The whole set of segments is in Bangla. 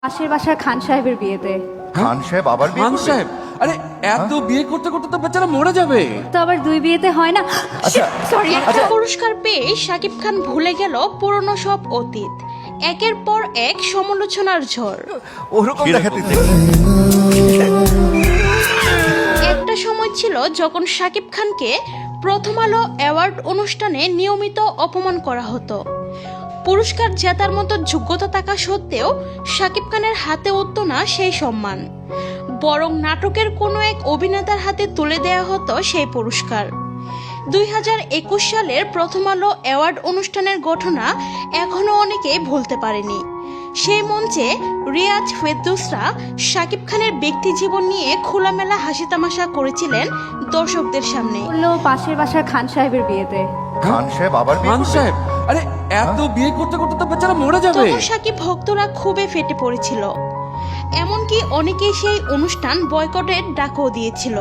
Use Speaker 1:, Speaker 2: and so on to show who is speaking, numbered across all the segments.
Speaker 1: পাশের বাসার খান সাহেবের বিয়েতে।
Speaker 2: খান সাহেব আবার বিয়ে
Speaker 3: খান
Speaker 2: করবে?
Speaker 3: সাহেব, আরে এত বিয়ে করতে করতে তো বেচারা মরে যাবে।
Speaker 1: তো আবার দুই বিয়েতে হয় না।
Speaker 2: আচ্ছা,
Speaker 1: সরি।
Speaker 4: একটা পুরস্কার পেয়ে শাকিব খান ভুলে গেল পুরনো সব অতীত। একের পর এক সমালোচনার ঝড়।
Speaker 2: ওরকম দেখাতে
Speaker 4: একটা সময় ছিল যখন শাকিব খানকে প্রথম আলো অ্যাওয়ার্ড অনুষ্ঠানে নিয়মিত অপমান করা হতো। পুরস্কার জেতার মতো যোগ্যতা থাকা সত্ত্বেও শাকিব খানের হাতে উঠত না সেই সম্মান, বরং নাটকের কোনো এক অভিনেতার হাতে তুলে দেওয়া হতো সেই পুরস্কার। 2021 সালের প্রথম আলো অ্যাওয়ার্ড অনুষ্ঠানের ঘটনা এখনো অনেকেই ভুলতে পারেনি। সেই মঞ্চে রিয়াজ ফেরদৌসরা শাকিব খানের ব্যক্তি জীবন নিয়ে খোলামেলা হাসি তামাশা করেছিলেন দর্শকদের সামনে।
Speaker 1: বললো পাশের বাসার খান সাহেবের বিয়েতে।
Speaker 2: খান সাহেব আবার বিয়ে
Speaker 3: খান
Speaker 2: করবে?
Speaker 3: সাহেব, আরে এত বিয়ে করতে করতে তো বেচারা মরে যাবে।
Speaker 4: তখন শাকিব ভক্তরা খুবই ফেটে পড়েছিল, এমনকি অনেকেই সেই অনুষ্ঠান বয়কটের ডাকও দিয়েছিল।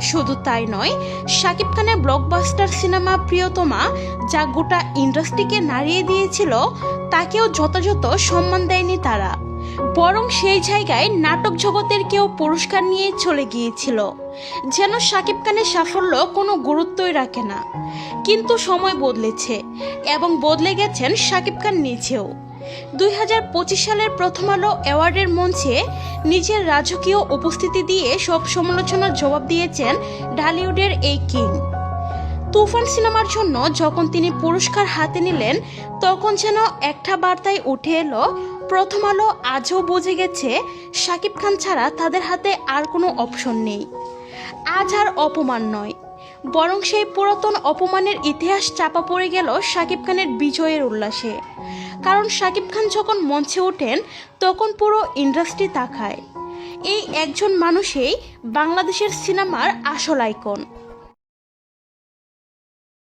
Speaker 4: শুধু তাই নয়, শাকিব খানের ব্লকবাস্টার সিনেমা প্রিয়তমা, যা গোটা ইন্ডাস্ট্রিকে নাড়িয়ে দিয়েছিল, তাকেও যথাযথ সম্মান দেয়নি তারা, বরং সেই জায়গায় নাটক জগতের কেউ পুরস্কার নিয়ে চলে গিয়েছিল, যেন শাকিব খানের সাফল্য কোনো গুরুত্বই রাখে না। কিন্তু সময় বদলেছে এবং বদলে গেছেন শাকিব খান নিজেও। 2025 সালের প্রথম আলো অ্যাওয়ার্ডের মঞ্চে নিজের রাজকীয় উপস্থিতি দিয়ে সব সমালোচনার জবাব দিয়েছেন ঢালিউডের এই কিং। তুফান সিনেমার জন্য যখন তিনি পুরস্কার হাতে নিলেন, তখন যেন একটা বার্তায় উঠে এলো, প্রথম আলো আজও বুঝে গেছে শাকিব খান ছাড়া তাদের হাতে আর কোনো অপশন নেই। আজ আর অপমান নয়, বরং সেই পুরাতন অপমানের ইতিহাস চাপা পড়ে গেল শাকিব খানের বিজয়ের উল্লাসে। কারণ শাকিব খান যখন মঞ্চে ওঠেন, তখন পুরো ইন্ডাস্ট্রি তাকায়। এই একজন মানুষই বাংলাদেশের সিনেমার আসল আইকন।